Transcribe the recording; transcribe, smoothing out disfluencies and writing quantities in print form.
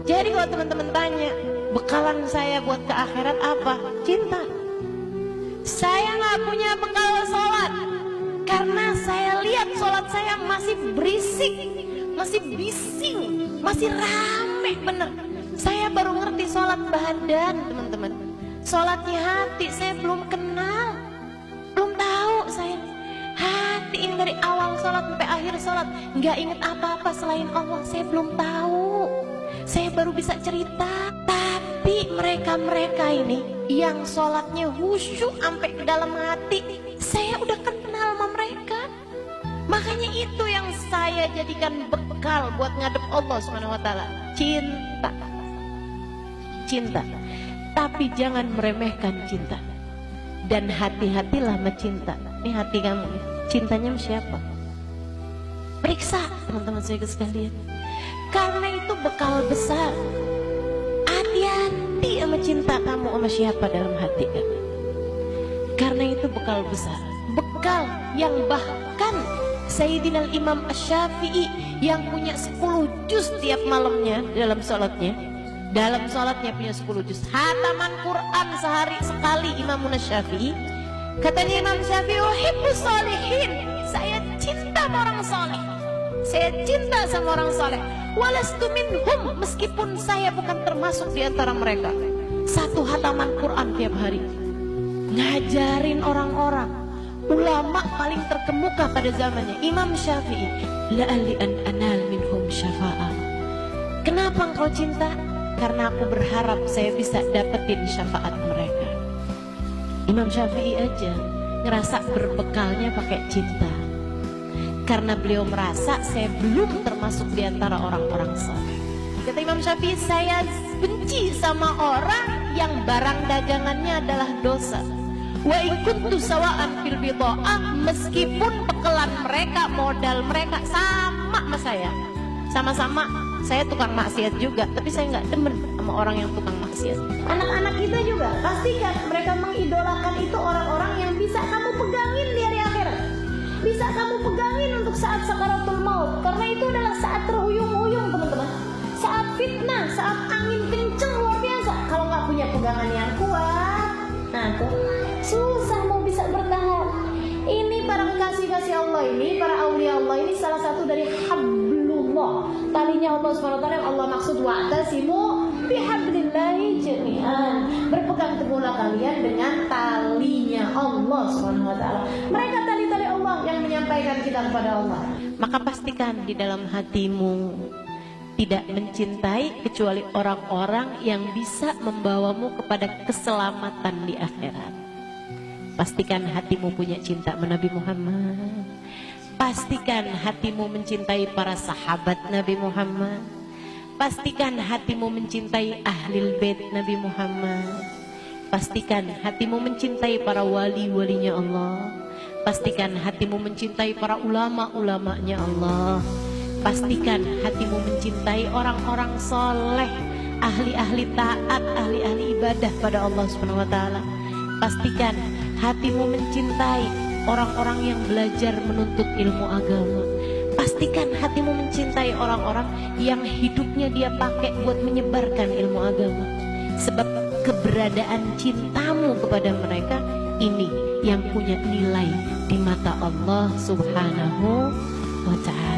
Jadi kalau teman-teman tanya, bekalan saya buat ke akhirat apa? Cinta. Saya nggak punya bekal sholat, karena saya lihat sholat saya masih berisik, masih bising, masih rame bener. Saya baru ngerti sholat badan, teman-teman. Sholatnya hati saya belum kenal, belum tahu saya. Hati yang dari awal sholat sampai akhir sholat nggak inget apa-apa selain Allah, saya belum tahu. Saya baru bisa cerita. Tapi mereka-mereka ini yang sholatnya khusyuk sampai ke dalam hati, saya udah kenal sama mereka. Makanya itu yang saya jadikan bekal buat ngadep Allah SWT. Cinta. Cinta. Tapi jangan meremehkan cinta. Dan hati-hatilah mencinta. Ini hati kamu, cintanya sama siapa? Periksa teman-teman saya sekalian. Karena itu bekal besar. Hati-hati sama cinta kamu sama siapa dalam hati kamu. Karena itu bekal besar. Bekal yang bahkan Sayyidina Imam Asy-Syafi'i yang punya 10 juz tiap malamnya dalam sholatnya. Dalam sholatnya punya 10 juz. Hataman Quran sehari sekali Imam Asy-Syafi'i. Katanya Imam Syafi'i, "Uhibbus sholihin." Saya cinta sama orang soleh. Saya cinta sama orang soleh. Walastu minhum, meskipun saya bukan termasuk di antara mereka. Satu hataman Quran tiap hari. Ngajarin orang-orang. Ulama paling terkemuka pada zamannya, Imam Syafi'i. La'ali an anal minhum syafa'ah. Kenapa engkau cinta? Karena aku berharap saya bisa dapetin syafaat mereka. Imam Syafi'i aja ngerasa berbekalnya pakai cinta. Karena beliau merasa saya belum termasuk di antara orang-orang saleh. Kata Imam Syafi'i, saya benci sama orang yang barang dagangannya adalah dosa. Wa in kuntu sawa'an fil bidha'ah, meskipun bekelan mereka, modal mereka sama saya. Sama-sama saya tukang maksiat juga, tapi saya nggak demen sama orang yang tukang maksiat. Anak-anak kita juga pastikan mereka mengidolakan itu orang-orang yang bisa kamu pegangin di hari akhirat, bisa kamu pegangin untuk saat sakaratul maut, karena itu adalah saat terhuyung-huyung teman-teman, saat fitnah, saat angin kenceng luar biasa. Kalau nggak punya pegangan yang kuat, nah tuh susah mau bisa bertahan. Ini para kekasih-kasih Allah ini, para aulia Allah ini salah satu dari hablullah, talinya Allah SWT yang Allah maksud, wa'tasimu bihablillahi jami'an. Berpegang teguhlah kalian dengan talinya Allah SWT. Mereka tali-tali Allah yang menyampaikan kita kepada Allah. Maka pastikan di dalam hatimu tidak mencintai kecuali orang-orang yang bisa membawamu kepada keselamatan di akhirat. Pastikan hatimu punya cinta Nabi Muhammad. Pastikan hatimu mencintai para sahabat Nabi Muhammad. Pastikan hatimu mencintai ahlul bait Nabi Muhammad. Pastikan hatimu mencintai para wali-walinya Allah. Pastikan hatimu mencintai para ulama-ulamanya Allah. Pastikan hatimu mencintai orang-orang soleh, ahli-ahli taat, ahli-ahli ibadah pada Allah Subhanahu wa taala. Pastikan hatimu mencintai orang-orang yang belajar menuntut ilmu agama. Pastikan hatimu mencintai orang-orang yang hidupnya dia pakai buat menyebarkan ilmu agama. Sebab keberadaan cintamu kepada mereka ini yang punya nilai di mata Allah Subhanahu wa ta'ala.